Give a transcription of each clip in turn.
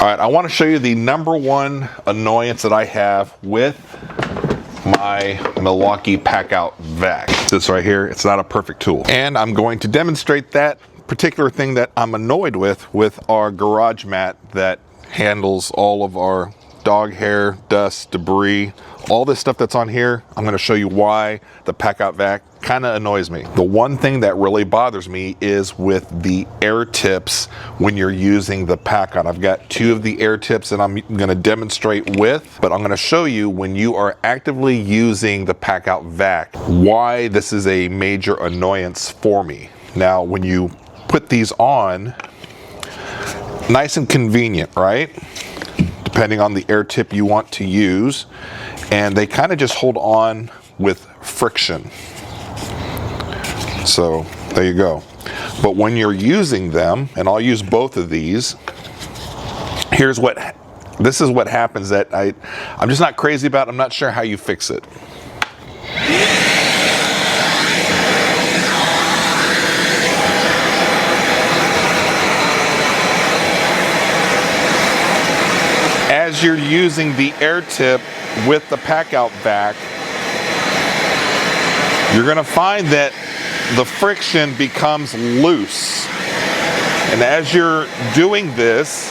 All right, I want to show you the #1 annoyance that I have with my Milwaukee Packout Vac. This right here, it's not a perfect tool. And I'm going to demonstrate that particular thing that I'm annoyed with our garage mat that handles all of our dog hair, dust, debris, all this stuff that's on here. I'm going to show you why the Packout Vac kind of annoys me. The one thing that really bothers me is with the air tips when you're using the Packout. I've got 2 of the air tips that I'm going to demonstrate with, but I'm going to show you when you are actively using the Packout Vac why this is a major annoyance for me. Now, when you put these on, nice and convenient, right? Depending on the air tip you want to use, and they kind of just hold on with friction. So there you go. But when you're using them, and I'll use both of these, this is what happens that I'm just not crazy about. I'm not sure how you fix it. As you're using the air tip with the Packout Vac, you're going to find that the friction becomes loose. And as you're doing this,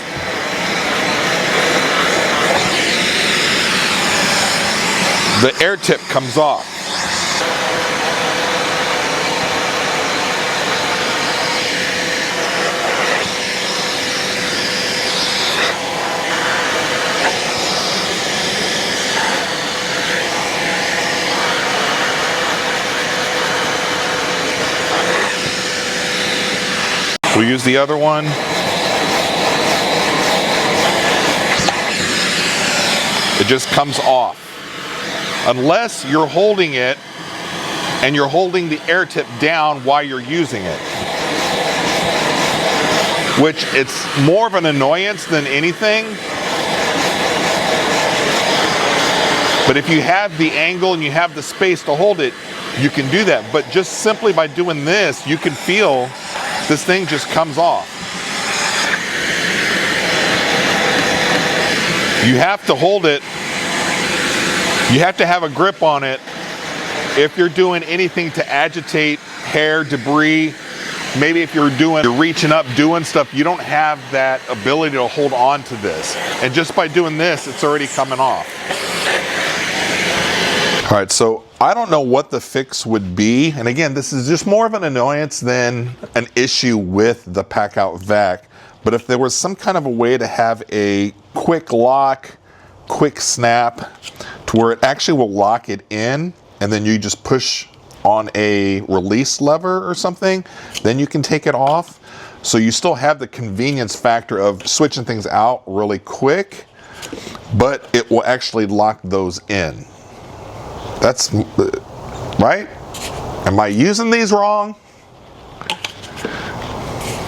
the air tip comes off. We'll use the other one. It just comes off. Unless you're holding it and you're holding the air tip down while you're using it. Which it's more of an annoyance than anything. But if you have the angle and you have the space to hold it, you can do that. But just simply by doing this, you can feel this thing just comes off. You have to hold it. You have to have a grip on it if you're doing anything to agitate hair, debris. Maybe if you're reaching up, doing stuff, you don't have that ability to hold on to this. And just by doing this, it's already coming off. All right, so I don't know what the fix would be. And again, this is just more of an annoyance than an issue with the Packout Vac. But if there was some kind of a way to have a quick lock, quick snap, to where it actually will lock it in, and then you just push on a release lever or something, then you can take it off. So you still have the convenience factor of switching things out really quick, but it will actually lock those in. That's right. Am I using these wrong?